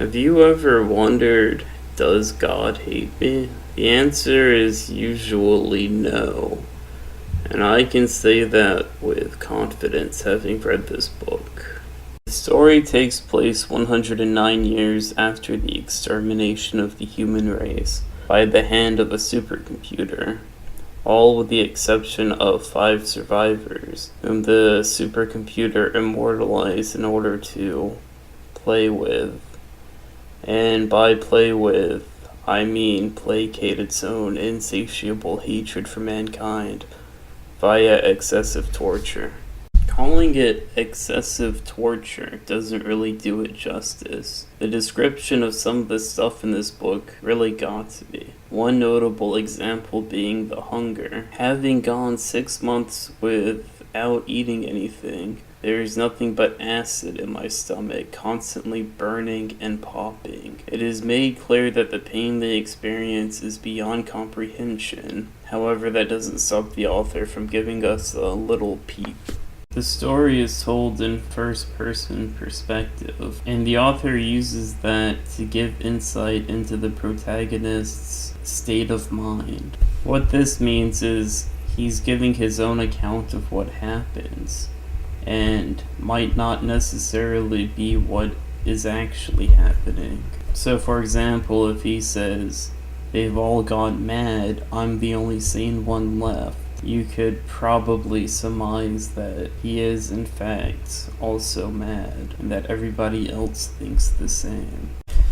Have you ever wondered, does God hate me? The answer is usually no. And I can say that with confidence, having read this book. The story takes place 109 years after the extermination of the human race by the hand of a supercomputer, all with the exception of 5 survivors, whom the supercomputer immortalized in order to play with. And by play with, I mean placate its own insatiable hatred for mankind via excessive torture. Calling it excessive torture doesn't really do it justice. The description of some of the stuff in this book really got to me. One notable example being the hunger. Having gone 6 months without eating anything, there is nothing but acid in my stomach, constantly burning and popping. It is made clear that the pain they experience is beyond comprehension. However, that doesn't stop the author from giving us a little peek. The story is told in first-person perspective, and the author uses that to give insight into the protagonist's state of mind. What this means is he's giving his own account of what happens, and might not necessarily be what is actually happening. So for example, if he says, "They've all gone mad, I'm the only sane one left," you could probably surmise that he is in fact also mad, and that everybody else thinks the same.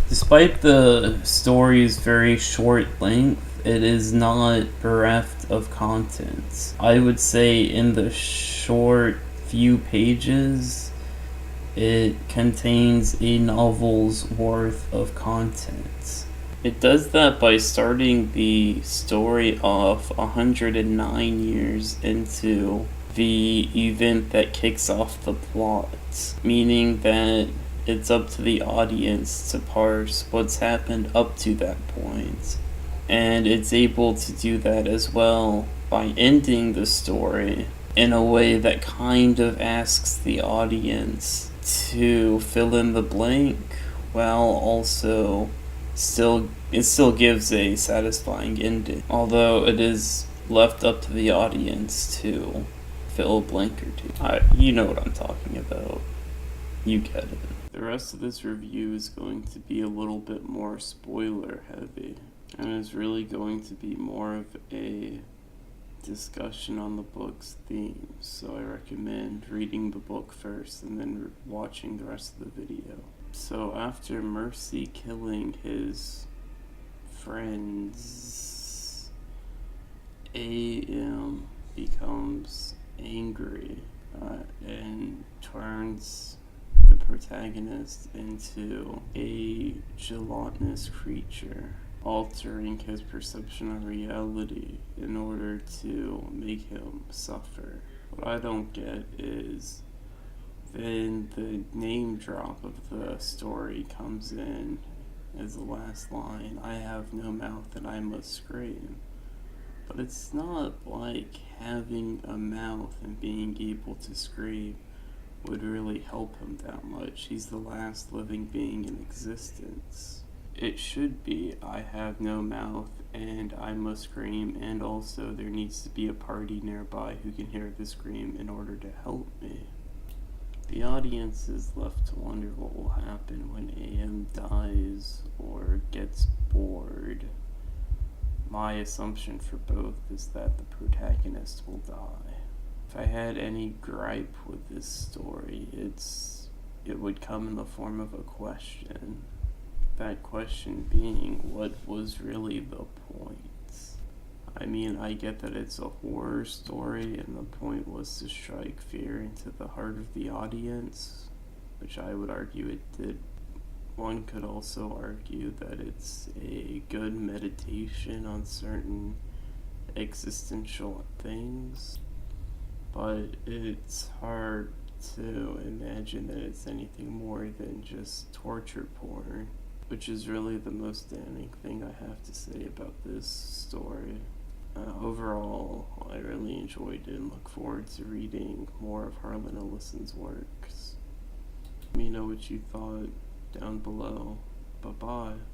Despite the story's very short length, it is not bereft of content. I would say in the short few pages, it contains a novel's worth of content. It does that by starting the story off 109 years into the event that kicks off the plot, meaning that it's up to the audience to parse what's happened up to that point. And it's able to do that as well by ending the story in a way that kind of asks the audience to fill in the blank, while also it still gives a satisfying ending, although it is left up to the audience to fill a blank or two. You know what I'm talking about. You get it. The rest of this review is going to be a little bit more spoiler heavy, and is really going to be more of a discussion on the book's themes, so I recommend reading the book first and then watching the rest of the video. So after Mercy killing his friends, AM becomes angry and turns the protagonist into a gelatinous creature, altering his perception of reality in order to make him suffer. What I don't get is then the name drop of the story comes in as the last line, "I have no mouth and I must scream." But it's not like having a mouth and being able to scream would really help him that much. He's the last living being in existence. It should be, "I have no mouth and I must scream, and also there needs to be a party nearby who can hear the scream in order to help me." The audience is left to wonder what will happen when AM dies or gets bored. My assumption for both is that the protagonist will die. If I had any gripe with this story, it would come in the form of a question. That question being, what was really the point? I mean, I get that it's a horror story and the point was to strike fear into the heart of the audience, which I would argue it did. One could also argue that it's a good meditation on certain existential things, but it's hard to imagine that it's anything more than just torture porn, which is really the most damning thing I have to say about this story. Overall, I really enjoyed it and look forward to reading more of Harlan Ellison's works. Let me know what you thought down below. Bye bye.